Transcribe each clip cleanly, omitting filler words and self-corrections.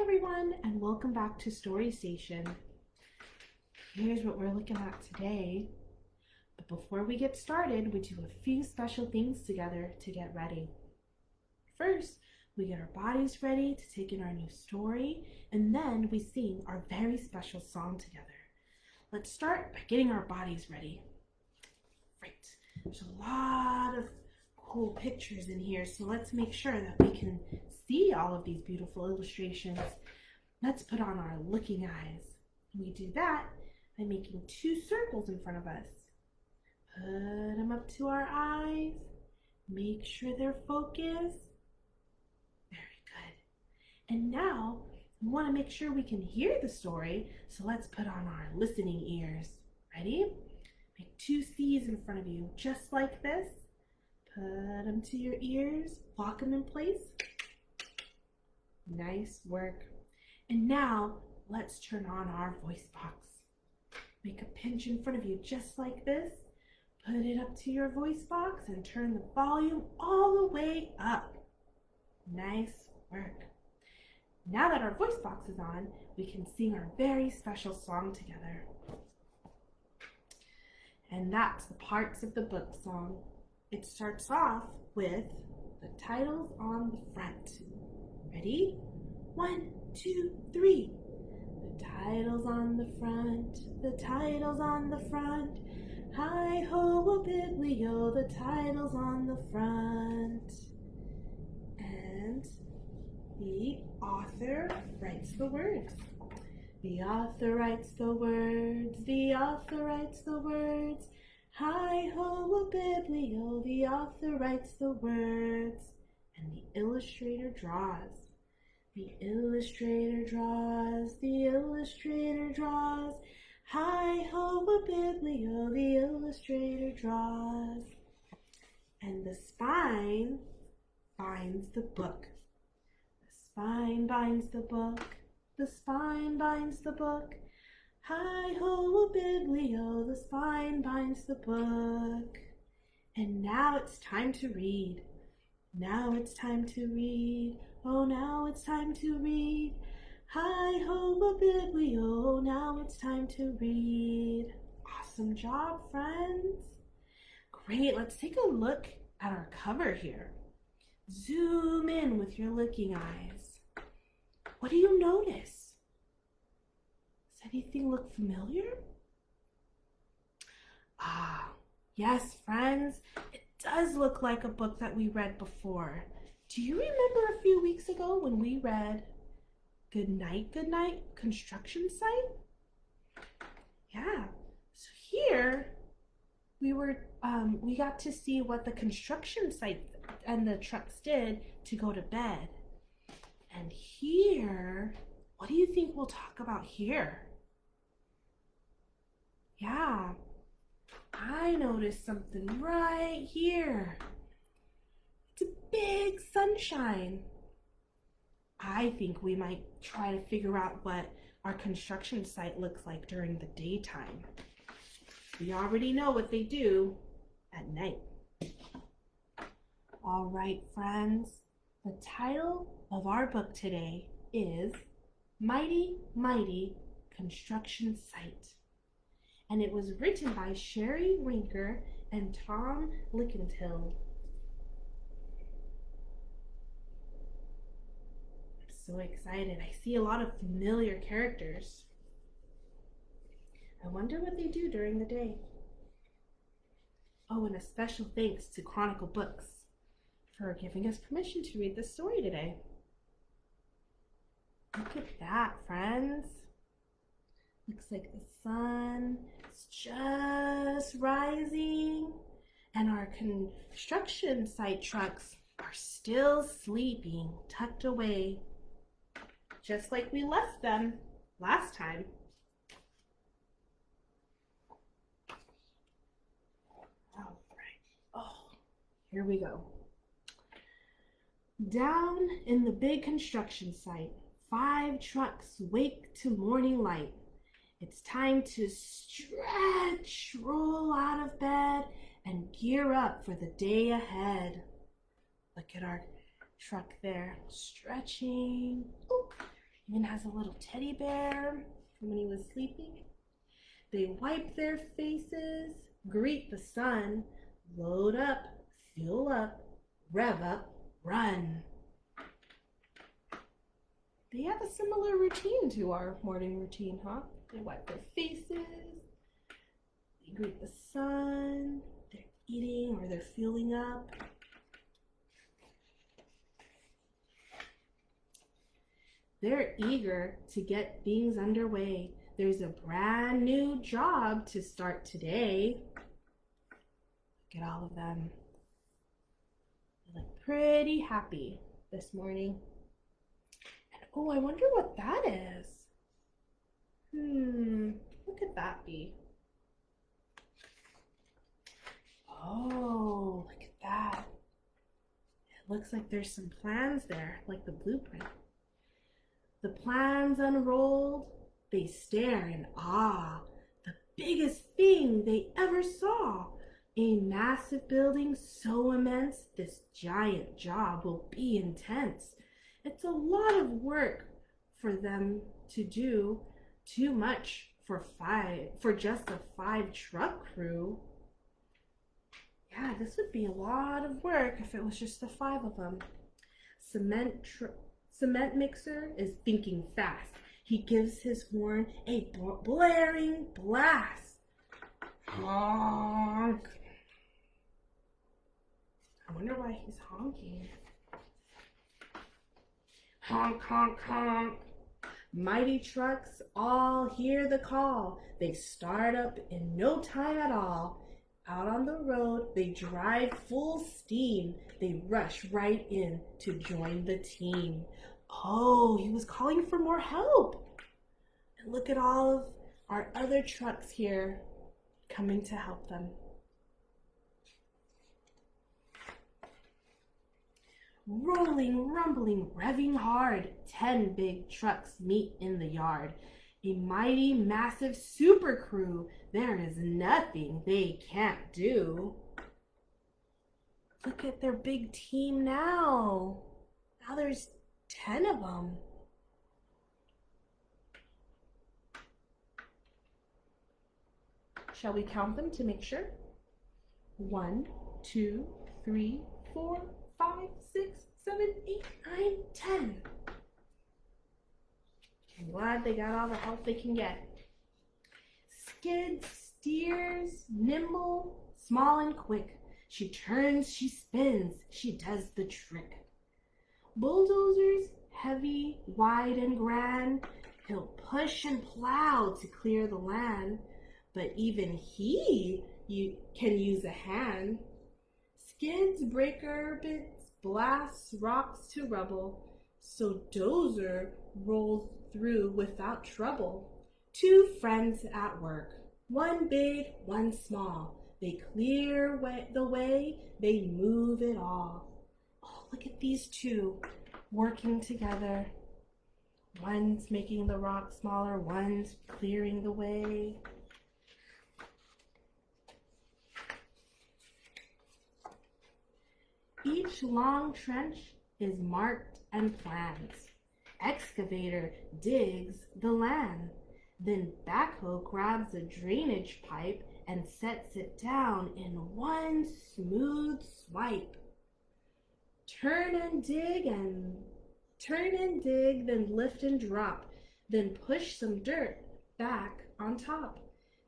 Hi everyone, and welcome back to Story Station. Here's what we're looking at today. But before we get started, we do a few special things together to get ready. First, we get our bodies ready to take in our new story, and then we sing our very special song together. Let's start by getting our bodies ready. Right, there's a lot of cool pictures in here, so let's make sure that we can see all of these beautiful illustrations. Let's put on our looking eyes. We do that by making two circles in front of us. Put them up to our eyes. Make sure they're focused. Very good. And now we want to make sure we can hear the story, so let's put on our listening ears. Ready? Make two C's in front of you, just like this. Put them to your ears, lock them in place. Nice work. And now let's turn on our voice box. Make a pinch in front of you just like this. Put it up to your voice box and turn the volume all the way up. Nice work. Now that our voice box is on, we can sing our very special song together. And that's the parts of the book song. It starts off with the titles on the front. Ready? 1, 2, 3. The titles on the front, the titles on the front. Hi-ho-a-biblio, the titles on the front. And the author writes the words. The author writes the words, the author writes the words. Hi-ho-a-biblio, the author writes the words. And the illustrator draws. The illustrator draws, the illustrator draws. Hi-ho-a-biblio, the illustrator draws. And the spine binds the book. The spine binds the book. The spine binds the book. Hi-ho-a-biblio, the spine binds the book. And now it's time to read. Now it's time to read. Oh, now it's time to read. Hi-ho-a-biblio, now it's time to read. Awesome job, friends. Great, let's take a look at our cover here. Zoom in with your looking eyes. What do you notice? Does anything look familiar? Ah, yes, friends. It does look like a book that we read before. Do you remember a few weeks ago when we read Goodnight, Goodnight, Construction Site? Yeah. So here we got to see what the construction site and the trucks did to go to bed. And here, what do you think we'll talk about here? Yeah, I noticed something right here. It's a big sunshine. I think we might try to figure out what our construction site looks like during the daytime. We already know what they do at night. All right, friends. The title of our book today is Mighty, Mighty Construction Site. And it was written by Sherri, Rinker, and Tom Lichtenheld. I'm so excited. I see a lot of familiar characters. I wonder what they do during the day. Oh, and a special thanks to Chronicle Books for giving us permission to read this story today. Look at that, friends. Looks like the sun is just rising, and our construction site trucks are still sleeping, tucked away, just like we left them last time. All right. Oh, here we go. Down in the big construction site, 5 trucks wake to morning light. It's time to stretch, roll out of bed, and gear up for the day ahead. Look at our truck there, stretching. Oh, Even has a little teddy bear from when he was sleeping. They wipe their faces, greet the sun, load up, fuel up, rev up, run. They have a similar routine to our morning routine, huh? They wipe their faces, they greet the sun, they're eating or they're fueling up. They're eager to get things underway. There's a brand new job to start today. Look at all of them. They look pretty happy this morning. And oh, I wonder what that is. What could that be? Oh, look at that. It looks like there's some plans there, like the blueprint. The plans unrolled, they stare in awe. The biggest thing they ever saw. A massive building so immense, this giant job will be intense. It's a lot of work for them to do, too much for just a 5-truck crew. Yeah, this would be a lot of work if it was just the 5 of them. Cement mixer is thinking fast. He gives his horn a blaring blast. Honk. I wonder why he's honking. Honk, honk, honk. Mighty trucks all hear the call. They start up in no time at all. Out on the road, they drive full steam. They rush right in to join the team. Oh, he was calling for more help. And look at all of our other trucks here coming to help them. Rolling, rumbling, revving hard, 10 big trucks meet in the yard. A mighty, massive super crew. There is nothing they can't do. Look at their big team now. Now there's 10 of them. Shall we count them to make sure? 1, 2, 3, 4, 5, 6, 7, 8, 9, 10. I'm glad they got all the help they can get. Skids, steers, nimble, small and quick. She turns, she spins, she does the trick. Bulldozers, heavy, wide and grand. He'll push and plow to clear the land. But even he can use a hand. Skids, breaker bits, blasts rocks to rubble. So Dozer rolls through without trouble. 2 friends at work, one big, one small. They clear the way, they move it all. Oh, look at these 2 working together. One's making the rock smaller, one's clearing the way. Each long trench is marked and planned. Excavator digs the land. Then backhoe grabs a drainage pipe and sets it down in one smooth swipe. Turn and dig, then lift and drop, then push some dirt back on top.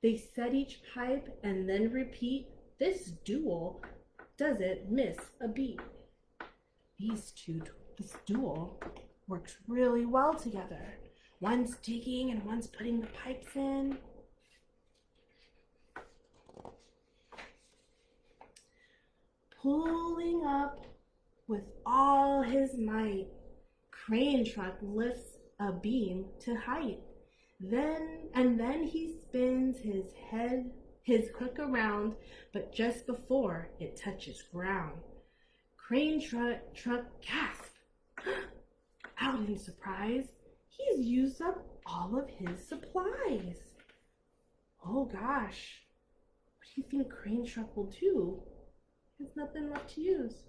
They set each pipe and then repeat. This duel doesn't miss a beat. This duel works really well together. One's digging and one's putting the pipes in. Pulling up with all his might, crane truck lifts a beam to height. Then he spins his hook around, but just before it touches ground, crane truck gasp out in surprise. He's used up all of his supplies. Oh gosh, what do you think crane truck will do? There's nothing left to use.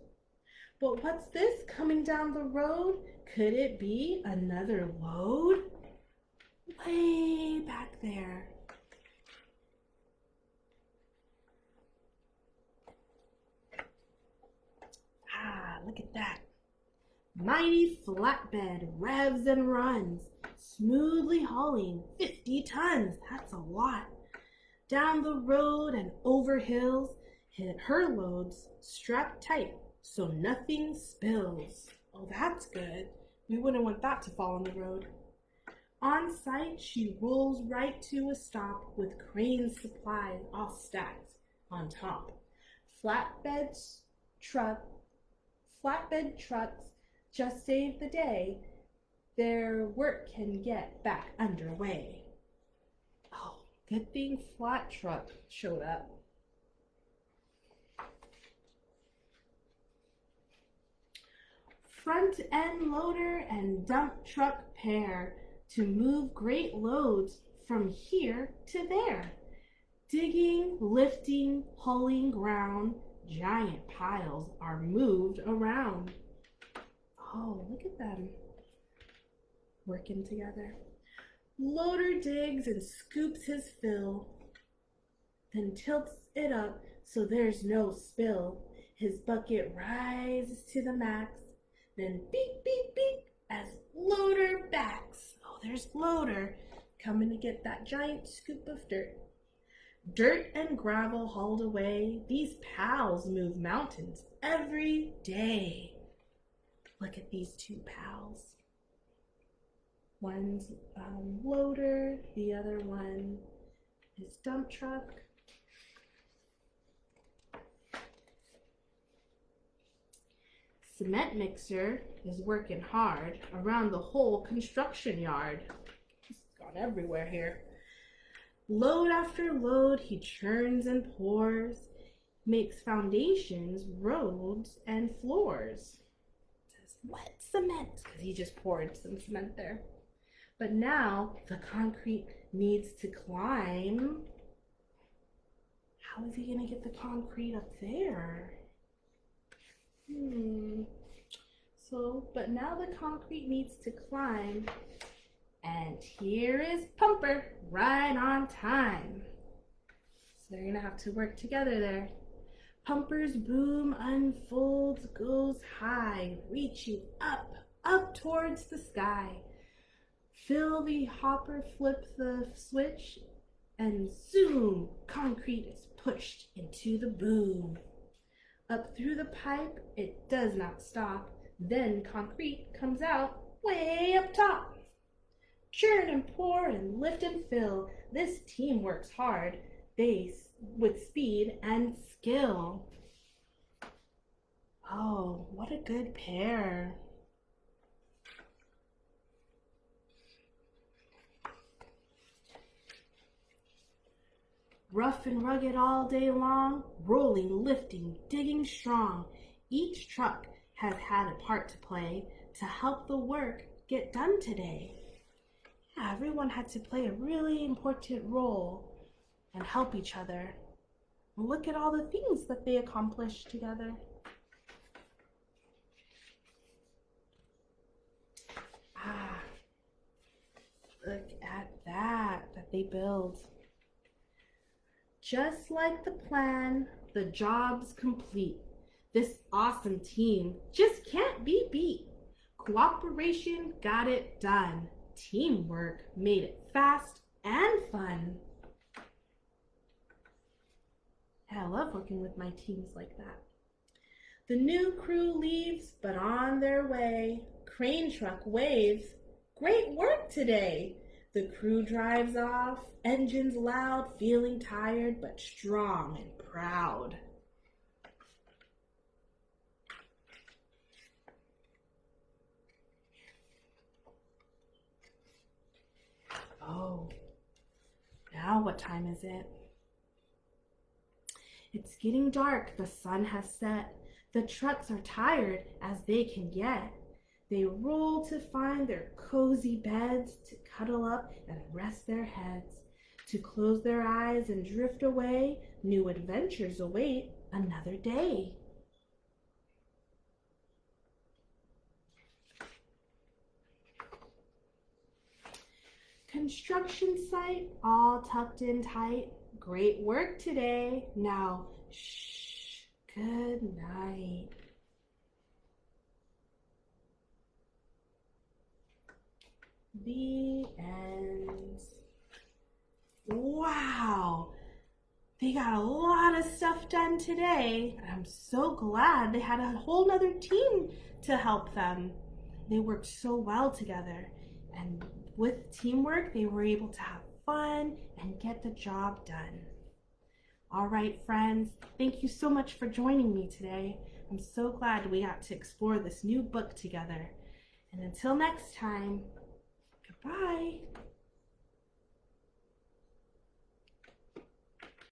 But what's this coming down the road? Could it be another load? Way back there. Ah, look at that. Mighty flatbed revs and runs, smoothly hauling 50 tons. That's a lot. Down the road and over hills, her loads strapped tight so nothing spills. Oh, that's good. We wouldn't want that to fall on the road. On sight, she rolls right to a stop with crane supplies all stacked on top. Flatbed trucks just save the day. Their work can get back underway. Oh, good thing flat truck showed up. Front end loader and dump truck pair to move great loads from here to there. Digging, lifting, hauling ground, giant piles are moved around. Oh, look at them working together. Loader digs and scoops his fill, then tilts it up so there's no spill. His bucket rises to the max, then beep, beep, beep as loader backs. Oh, there's loader coming to get that giant scoop of dirt. Dirt and gravel hauled away. These pals move mountains every day. Look at these two pals. One's loader, the other one is dump truck. Cement mixer is working hard around the whole construction yard. He's gone everywhere here. Load after load he churns and pours, makes foundations, roads, and floors. It says wet cement because he just poured some cement there. But now the concrete needs to climb. How is he going to get the concrete up there? But now the concrete needs to climb, and here is Pumper right on time. So they're gonna have to work together there. Pumper's boom unfolds, goes high, reaching up towards the sky. Fill the hopper, flip the switch, and zoom, concrete is pushed into the boom. Up through the pipe, it does not stop. Then concrete comes out way up top. Churn and pour and lift and fill. This team works hard, with speed and skill. Oh, what a good pair. Rough and rugged all day long, rolling, lifting, digging strong. Each truck has had a part to play to help the work get done today. Yeah, everyone had to play a really important role and help each other. And look at all the things that they accomplished together. Look at that they build. Just like the plan, the job's complete. This awesome team just can't be beat. Cooperation got it done. Teamwork made it fast and fun. I love working with my teams like that. The new crew leaves, but on their way, crane truck waves. Great work today. The crew drives off, engines loud, feeling tired, but strong and proud. Oh, now what time is it? It's getting dark, the sun has set. The trucks are tired as they can get. They roll to find their cozy beds, to cuddle up and rest their heads, to close their eyes and drift away. New adventures await another day. Construction site all tucked in tight. Great work today. Now, shh, good night. The end. Wow, they got a lot of stuff done today. I'm so glad they had a whole nother team to help them. They worked so well together, and with teamwork, they were able to have fun and get the job done. All right, friends, thank you so much for joining me today. I'm so glad we got to explore this new book together. And until next time, goodbye.